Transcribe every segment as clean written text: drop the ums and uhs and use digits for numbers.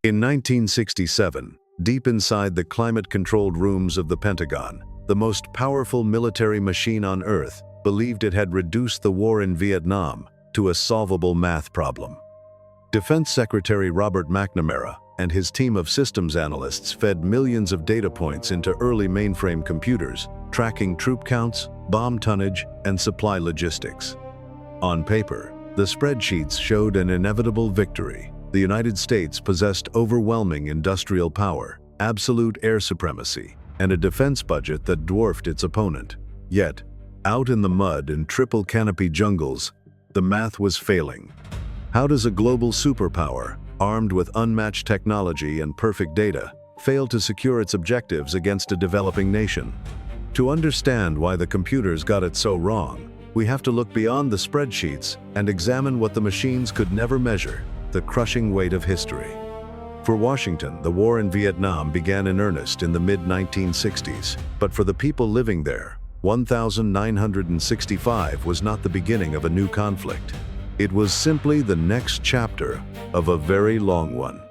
In 1967, deep inside the climate-controlled rooms of the Pentagon, the most powerful military machine on Earth believed it had reduced the war in Vietnam to a solvable math problem. Defense Secretary Robert McNamara and his team of systems analysts fed millions of data points into early mainframe computers, tracking troop counts, bomb tonnage, and supply logistics. On paper, the spreadsheets showed an inevitable victory. The United States possessed overwhelming industrial power, absolute air supremacy, and a defense budget that dwarfed its opponent. Yet, out in the mud and triple canopy jungles, the math was failing. How does a global superpower, armed with unmatched technology and perfect data, fail to secure its objectives against a developing nation? To understand why the computers got it so wrong, we have to look beyond the spreadsheets and examine what the machines could never measure: the crushing weight of history. For Washington, the war in Vietnam began in earnest in the mid-1960s, but for the people living there, 1965 was not the beginning of a new conflict. It was simply the next chapter of a very long one.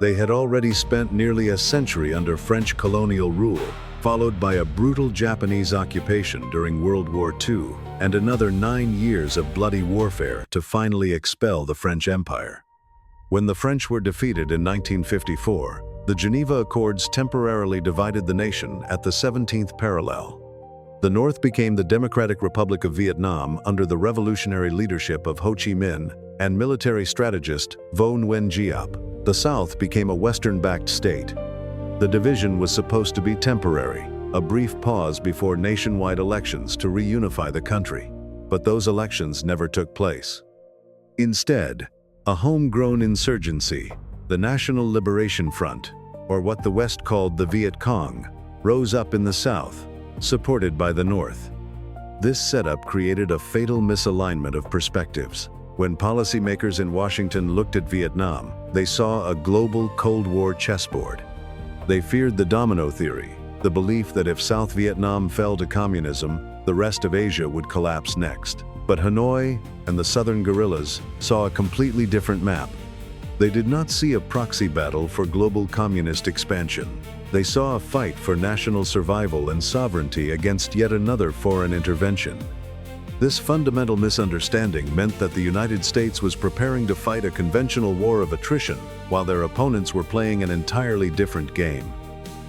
They had already spent nearly a century under French colonial rule, followed by a brutal Japanese occupation during World War II, and another 9 years of bloody warfare to finally expel the French Empire. When the French were defeated in 1954, the Geneva Accords temporarily divided the nation at the 17th parallel. The North became the Democratic Republic of Vietnam under the revolutionary leadership of Ho Chi Minh and military strategist Vo Nguyen Giap. The South became a Western-backed state. The division was supposed to be temporary, a brief pause before nationwide elections to reunify the country. But those elections never took place. Instead, a homegrown insurgency, the National Liberation Front, or what the West called the Viet Cong, rose up in the South, supported by the North. This setup created a fatal misalignment of perspectives. When policymakers in Washington looked at Vietnam, they saw a global Cold War chessboard. They feared the domino theory, the belief that if South Vietnam fell to communism, the rest of Asia would collapse next. But Hanoi and the Southern guerrillas saw a completely different map. They did not see a proxy battle for global communist expansion. They saw a fight for national survival and sovereignty against yet another foreign intervention. This fundamental misunderstanding meant that the United States was preparing to fight a conventional war of attrition, while their opponents were playing an entirely different game.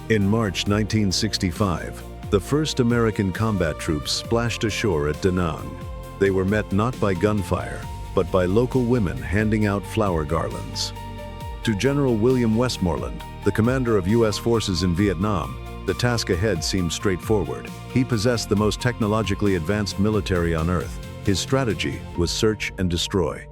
In March 1965, the first American combat troops splashed ashore at Da Nang. They were met not by gunfire, but by local women handing out flower garlands. To General William Westmoreland, the commander of U.S. forces in Vietnam, the task ahead seemed straightforward. He possessed the most technologically advanced military on Earth. His strategy was search and destroy.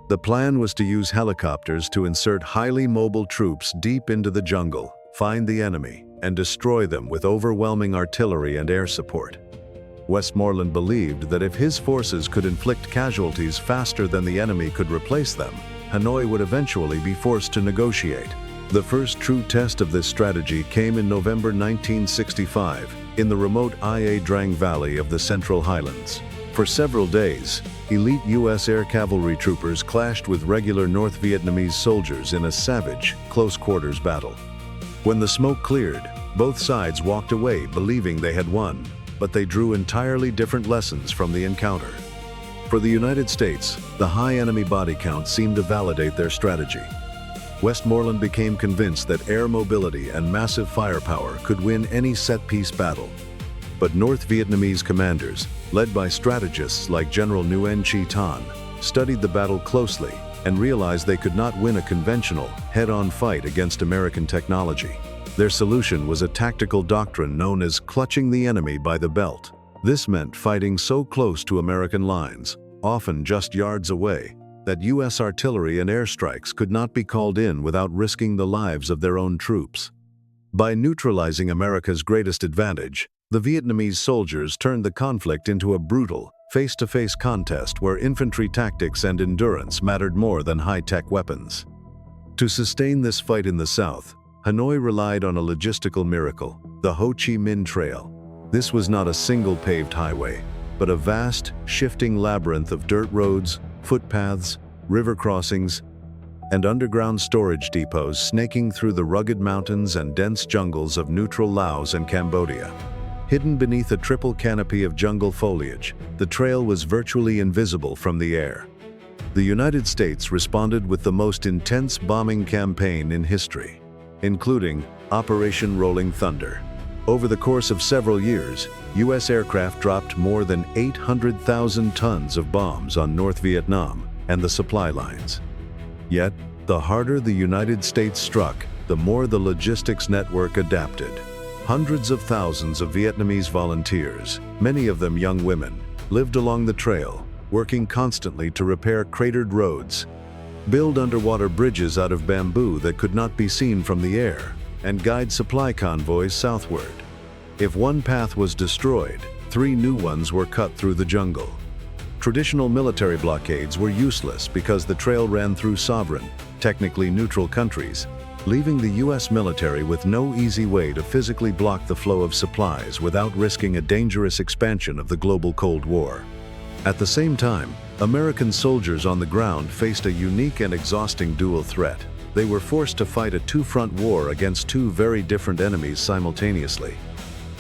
The plan was to use helicopters to insert highly mobile troops deep into the jungle, find the enemy, and destroy them with overwhelming artillery and air support. Westmoreland believed that if his forces could inflict casualties faster than the enemy could replace them, Hanoi would eventually be forced to negotiate. The first true test of this strategy came in November 1965 in the remote Ia Drang Valley of the Central Highlands. For several days, elite U.S. air cavalry troopers clashed with regular North Vietnamese soldiers in a savage, close-quarters battle. When the smoke cleared, both sides walked away believing they had won, but they drew entirely different lessons from the encounter. For the United States, the high enemy body count seemed to validate their strategy. Westmoreland became convinced that air mobility and massive firepower could win any set-piece battle. But North Vietnamese commanders, led by strategists like General Nguyen Chi Thanh, studied the battle closely and realized they could not win a conventional, head-on fight against American technology. Their solution was a tactical doctrine known as clutching the enemy by the belt. This meant fighting so close to American lines, often just yards away, that U.S. artillery and airstrikes could not be called in without risking the lives of their own troops. By neutralizing America's greatest advantage, the Vietnamese soldiers turned the conflict into a brutal, face-to-face contest where infantry tactics and endurance mattered more than high-tech weapons. To sustain this fight in the South, Hanoi relied on a logistical miracle, the Ho Chi Minh Trail. This was not a single paved highway, but a vast, shifting labyrinth of dirt roads, footpaths, river crossings, and underground storage depots snaking through the rugged mountains and dense jungles of neutral Laos and Cambodia. Hidden beneath a triple canopy of jungle foliage, the trail was virtually invisible from the air. The United States responded with the most intense bombing campaign in history, including Operation Rolling Thunder. Over the course of several years, U.S. aircraft dropped more than 800,000 tons of bombs on North Vietnam and the supply lines. Yet, the harder the United States struck, the more the logistics network adapted. Hundreds of thousands of Vietnamese volunteers, many of them young women, lived along the trail, working constantly to repair cratered roads, build underwater bridges out of bamboo that could not be seen from the air, and guide supply convoys southward. If one path was destroyed, 3 new ones were cut through the jungle. Traditional military blockades were useless because the trail ran through sovereign, technically neutral countries, leaving the U.S. military with no easy way to physically block the flow of supplies without risking a dangerous expansion of the global Cold War. At the same time, American soldiers on the ground faced a unique and exhausting dual threat. They were forced to fight a two-front war against 2 very different enemies simultaneously.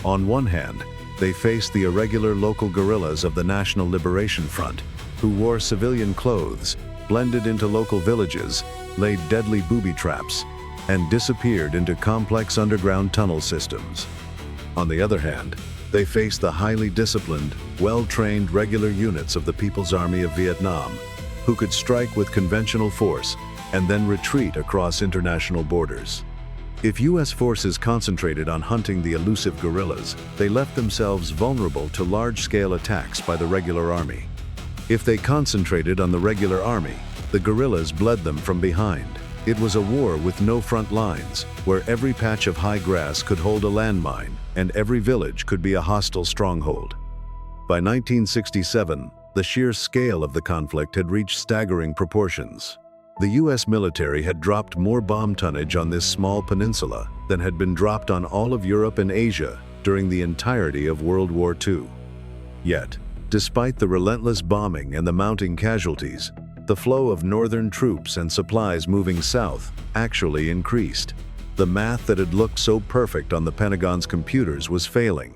On one hand, they faced the irregular local guerrillas of the National Liberation Front, who wore civilian clothes, blended into local villages, laid deadly booby traps, and disappeared into complex underground tunnel systems. On the other hand, they faced the highly disciplined, well-trained regular units of the People's Army of Vietnam, who could strike with conventional force and then retreat across international borders. If U.S. forces concentrated on hunting the elusive guerrillas, they left themselves vulnerable to large-scale attacks by the regular army. If they concentrated on the regular army, the guerrillas bled them from behind. It was a war with no front lines, where every patch of high grass could hold a landmine, and every village could be a hostile stronghold. By 1967, the sheer scale of the conflict had reached staggering proportions. The U.S. military had dropped more bomb tonnage on this small peninsula than had been dropped on all of Europe and Asia during the entirety of World War II. Yet, despite the relentless bombing and the mounting casualties, the flow of northern troops and supplies moving south actually increased. The math that had looked so perfect on the Pentagon's computers was failing.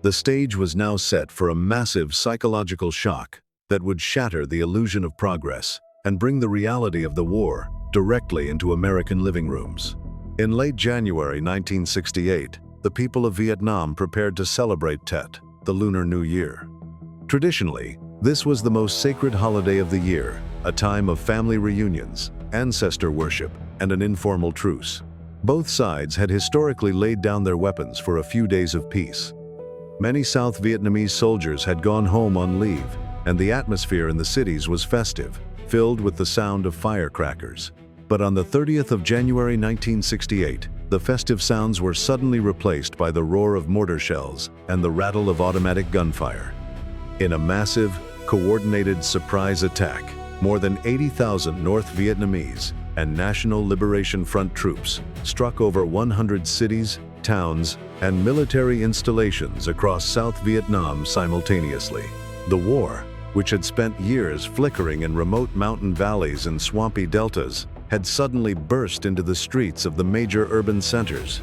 The stage was now set for a massive psychological shock that would shatter the illusion of progress and bring the reality of the war directly into American living rooms. In late January 1968, the people of Vietnam prepared to celebrate Tet, the Lunar New Year. Traditionally, this was the most sacred holiday of the year, a time of family reunions, ancestor worship, and an informal truce. Both sides had historically laid down their weapons for a few days of peace. Many South Vietnamese soldiers had gone home on leave, and the atmosphere in the cities was festive, filled with the sound of firecrackers. But on the 30th of January 1968, the festive sounds were suddenly replaced by the roar of mortar shells and the rattle of automatic gunfire. In a massive, coordinated surprise attack, more than 80,000 North Vietnamese and National Liberation Front troops struck over 100 cities, towns, and military installations across South Vietnam simultaneously. The war, which had spent years flickering in remote mountain valleys and swampy deltas, had suddenly burst into the streets of the major urban centers.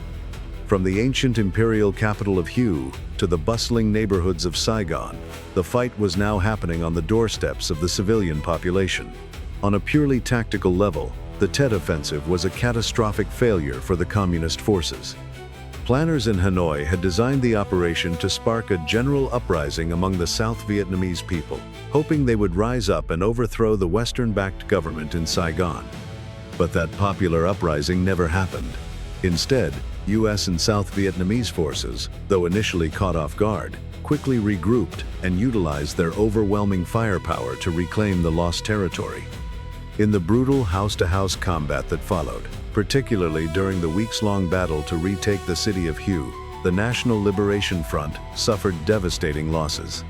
From the ancient imperial capital of Hue to the bustling neighborhoods of Saigon, the fight was now happening on the doorsteps of the civilian population. On a purely tactical level, the Tet Offensive was a catastrophic failure for the communist forces. Planners in Hanoi had designed the operation to spark a general uprising among the South Vietnamese people, hoping they would rise up and overthrow the Western-backed government in Saigon. But that popular uprising never happened. Instead, U.S. and South Vietnamese forces, though initially caught off guard, quickly regrouped and utilized their overwhelming firepower to reclaim the lost territory. In the brutal house-to-house combat that followed, particularly during the weeks-long battle to retake the city of Hue, the National Liberation Front suffered devastating losses.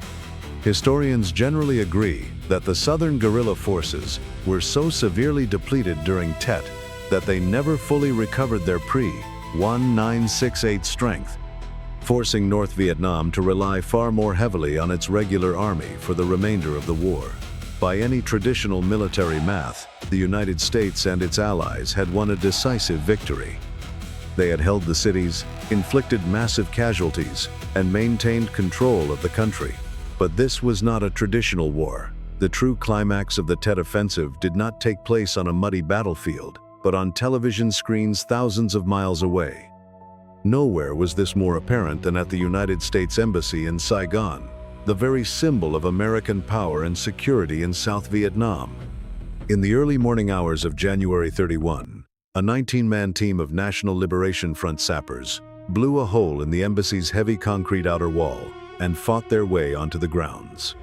Historians generally agree that the Southern guerrilla forces were so severely depleted during Tet that they never fully recovered their pre-1968 strength, forcing North Vietnam to rely far more heavily on its regular army for the remainder of the war. By any traditional military math, the United States and its allies had won a decisive victory. They had held the cities, inflicted massive casualties, and maintained control of the country. But this was not a traditional war. The true climax of the Tet Offensive did not take place on a muddy battlefield, but on television screens thousands of miles away. Nowhere was this more apparent than at the United States Embassy in Saigon, the very symbol of American power and security in South Vietnam. In the early morning hours of January 31, a 19-man team of National Liberation Front sappers blew a hole in the embassy's heavy concrete outer wall and fought their way onto the grounds.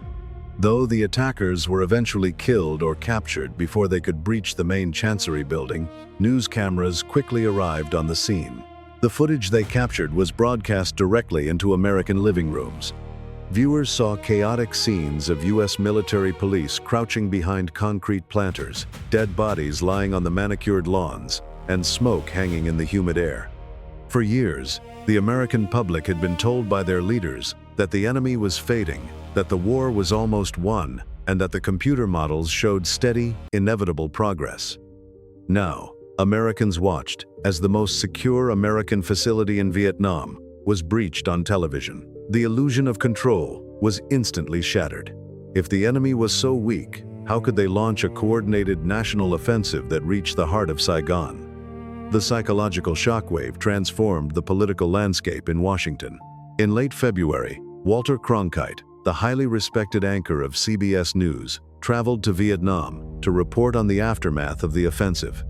Though the attackers were eventually killed or captured before they could breach the main chancery building, news cameras quickly arrived on the scene. The footage they captured was broadcast directly into American living rooms. Viewers saw chaotic scenes of U.S. military police crouching behind concrete planters, dead bodies lying on the manicured lawns, and smoke hanging in the humid air. For years, the American public had been told by their leaders that the enemy was fading, that the war was almost won, and that the computer models showed steady, inevitable progress. Now, Americans watched as the most secure American facility in Vietnam was breached on television. The illusion of control was instantly shattered. If the enemy was so weak, how could they launch a coordinated national offensive that reached the heart of Saigon? The psychological shockwave transformed the political landscape in Washington. In late February, Walter Cronkite, the highly respected anchor of CBS News, traveled to Vietnam to report on the aftermath of the offensive.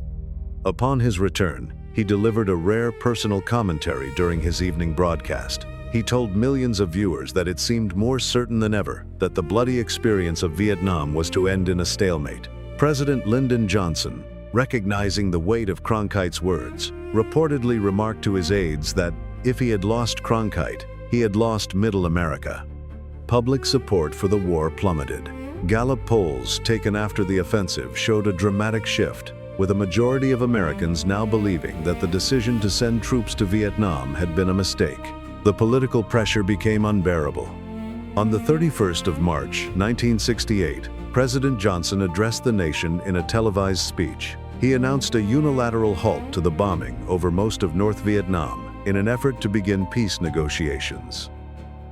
Upon his return, he delivered a rare personal commentary during his evening broadcast. He told millions of viewers that it seemed more certain than ever that the bloody experience of Vietnam was to end in a stalemate. President Lyndon Johnson, recognizing the weight of Cronkite's words, reportedly remarked to his aides that if he had lost Cronkite, he had lost Middle America. Public support for the war plummeted. Gallup polls taken after the offensive showed a dramatic shift, with a majority of Americans now believing that the decision to send troops to Vietnam had been a mistake. The political pressure became unbearable. On the 31st of March, 1968, President Johnson addressed the nation in a televised speech. He announced a unilateral halt to the bombing over most of North Vietnam in an effort to begin peace negotiations.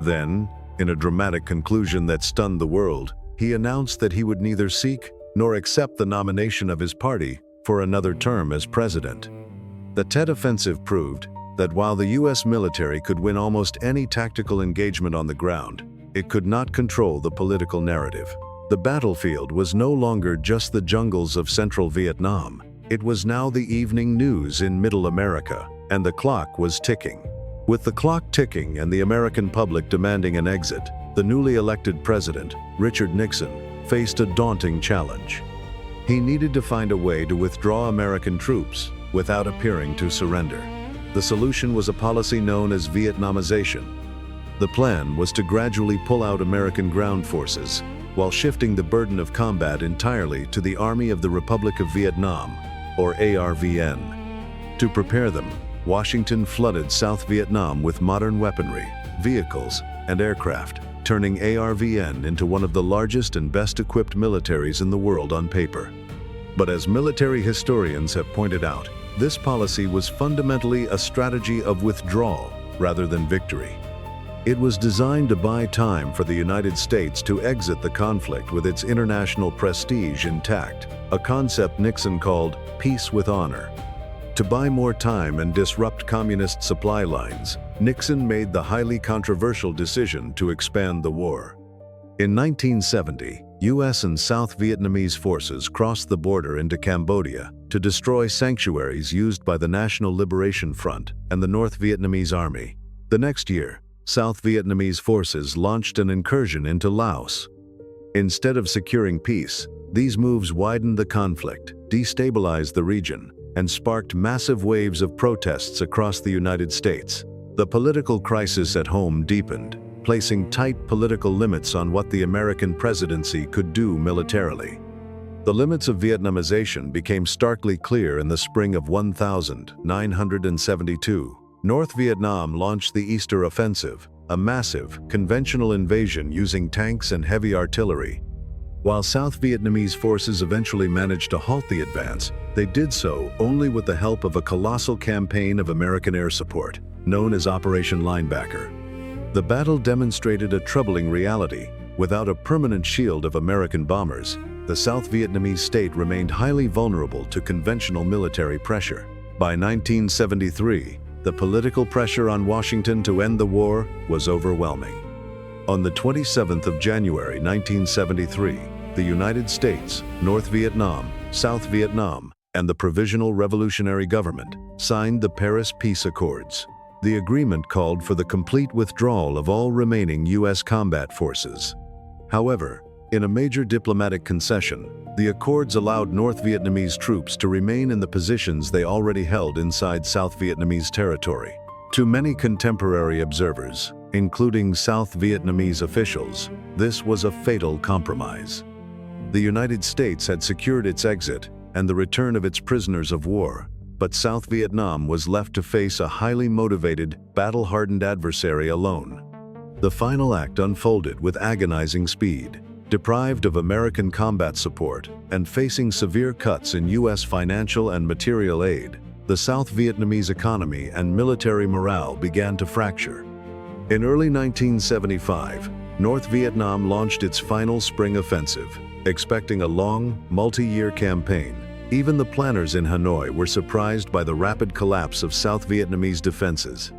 Then, in a dramatic conclusion that stunned the world, he announced that he would neither seek nor accept the nomination of his party for another term as president. The Tet Offensive proved that while the U.S. military could win almost any tactical engagement on the ground, it could not control the political narrative. The battlefield was no longer just the jungles of central Vietnam. It was now the evening news in Middle America, and the clock was ticking. With the clock ticking and the American public demanding an exit, the newly elected president, Richard Nixon, faced a daunting challenge. He needed to find a way to withdraw American troops without appearing to surrender. The solution was a policy known as Vietnamization. The plan was to gradually pull out American ground forces while shifting the burden of combat entirely to the Army of the Republic of Vietnam, or ARVN. To prepare them, Washington flooded South Vietnam with modern weaponry, vehicles, and aircraft, turning ARVN into one of the largest and best-equipped militaries in the world on paper. But as military historians have pointed out, this policy was fundamentally a strategy of withdrawal rather than victory. It was designed to buy time for the United States to exit the conflict with its international prestige intact, a concept Nixon called peace with honor. To buy more time and disrupt communist supply lines, Nixon made the highly controversial decision to expand the war. In 1970, U.S. and South Vietnamese forces crossed the border into Cambodia to destroy sanctuaries used by the National Liberation Front and the North Vietnamese Army. The next year, South Vietnamese forces launched an incursion into Laos. Instead of securing peace, these moves widened the conflict, destabilized the region, and sparked massive waves of protests across the United States. The political crisis at home deepened, placing tight political limits on what the American presidency could do militarily. The limits of Vietnamization became starkly clear in the spring of 1972. North Vietnam launched the Easter Offensive, a massive, conventional invasion using tanks and heavy artillery. While South Vietnamese forces eventually managed to halt the advance, they did so only with the help of a colossal campaign of American air support, known as Operation Linebacker. The battle demonstrated a troubling reality. Without a permanent shield of American bombers, the South Vietnamese state remained highly vulnerable to conventional military pressure. By 1973, the political pressure on Washington to end the war was overwhelming. On the 27th of January 1973, the United States, North Vietnam, South Vietnam, and the Provisional Revolutionary Government signed the Paris Peace Accords. The agreement called for the complete withdrawal of all remaining U.S. combat forces. However, in a major diplomatic concession, the accords allowed North Vietnamese troops to remain in the positions they already held inside South Vietnamese territory. To many contemporary observers, including South Vietnamese officials, this was a fatal compromise. The United States had secured its exit and the return of its prisoners of war, but South Vietnam was left to face a highly motivated, battle-hardened adversary alone. The final act unfolded with agonizing speed. Deprived of American combat support and facing severe cuts in U.S. financial and material aid, the South Vietnamese economy and military morale began to fracture. In early 1975, North Vietnam launched its final spring offensive, expecting a long, multi-year campaign. Even the planners in Hanoi were surprised by the rapid collapse of South Vietnamese defenses.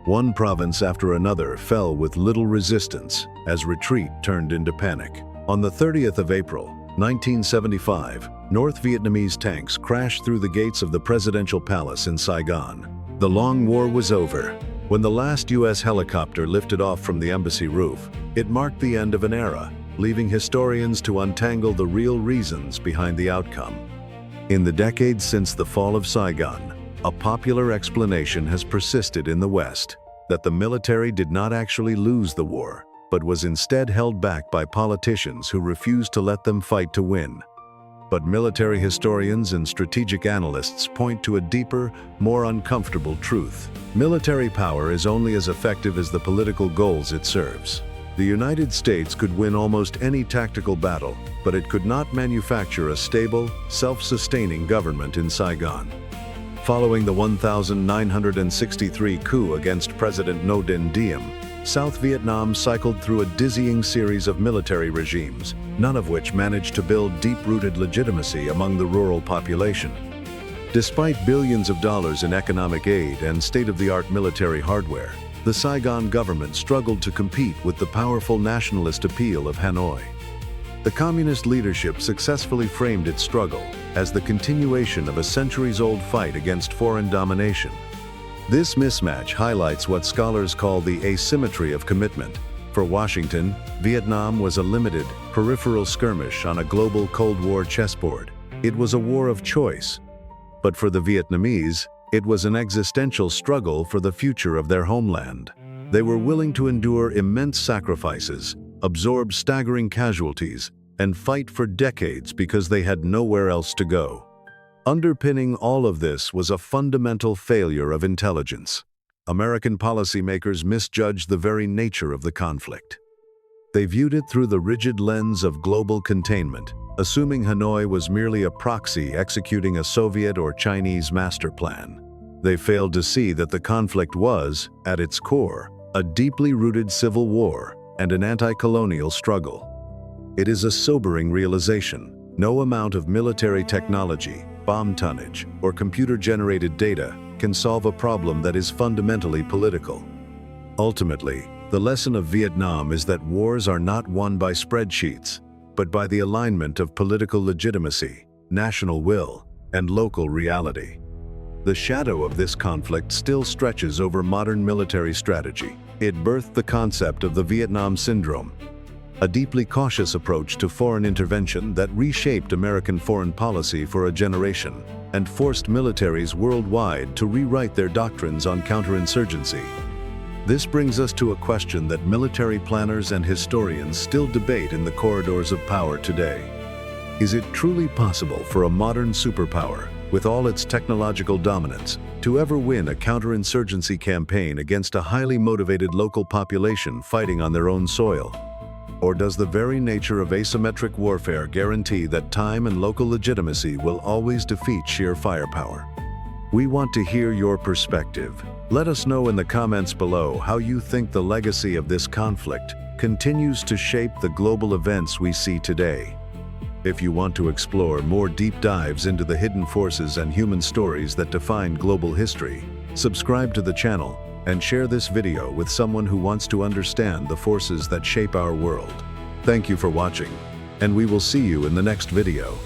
One province after another fell with little resistance as retreat turned into panic. On the 30th of April, 1975, North Vietnamese tanks crashed through the gates of the presidential palace in Saigon. The long war was over. When the last U.S. helicopter lifted off from the embassy roof, it marked the end of an era, leaving historians to untangle the real reasons behind the outcome. In the decades since the fall of Saigon, a popular explanation has persisted in the West, that the military did not actually lose the war, but was instead held back by politicians who refused to let them fight to win. But military historians and strategic analysts point to a deeper, more uncomfortable truth. Military power is only as effective as the political goals it serves. The United States could win almost any tactical battle, but it could not manufacture a stable, self-sustaining government in Saigon. Following the 1963 coup against President Ngo Dinh Diem, South Vietnam cycled through a dizzying series of military regimes, none of which managed to build deep-rooted legitimacy among the rural population. Despite billions of dollars in economic aid and state-of-the-art military hardware, the Saigon government struggled to compete with the powerful nationalist appeal of Hanoi. The communist leadership successfully framed its struggle as the continuation of a centuries-old fight against foreign domination. This mismatch highlights what scholars call the asymmetry of commitment. For Washington, Vietnam was a limited, peripheral skirmish on a global Cold War chessboard. It was a war of choice. But for the Vietnamese, it was an existential struggle for the future of their homeland. They were willing to endure immense sacrifices, absorb staggering casualties, and fight for decades because they had nowhere else to go. Underpinning all of this was a fundamental failure of intelligence. American policymakers misjudged the very nature of the conflict. They viewed it through the rigid lens of global containment, assuming Hanoi was merely a proxy executing a Soviet or Chinese master plan. They failed to see that the conflict was, at its core, a deeply rooted civil war and an anti-colonial struggle. It is a sobering realization. No amount of military technology, bomb tonnage, or computer-generated data can solve a problem that is fundamentally political. Ultimately, the lesson of Vietnam is that wars are not won by spreadsheets, but by the alignment of political legitimacy, national will, and local reality. The shadow of this conflict still stretches over modern military strategy. It birthed the concept of the Vietnam Syndrome, a deeply cautious approach to foreign intervention that reshaped American foreign policy for a generation and forced militaries worldwide to rewrite their doctrines on counterinsurgency. This brings us to a question that military planners and historians still debate in the corridors of power today. Is it truly possible for a modern superpower, with all its technological dominance, to ever win a counterinsurgency campaign against a highly motivated local population fighting on their own soil? Or does the very nature of asymmetric warfare guarantee that time and local legitimacy will always defeat sheer firepower? We want to hear your perspective. Let us know in the comments below how you think the legacy of this conflict continues to shape the global events we see today. If you want to explore more deep dives into the hidden forces and human stories that define global history, subscribe to the channel and share this video with someone who wants to understand the forces that shape our world. Thank you for watching, and we will see you in the next video.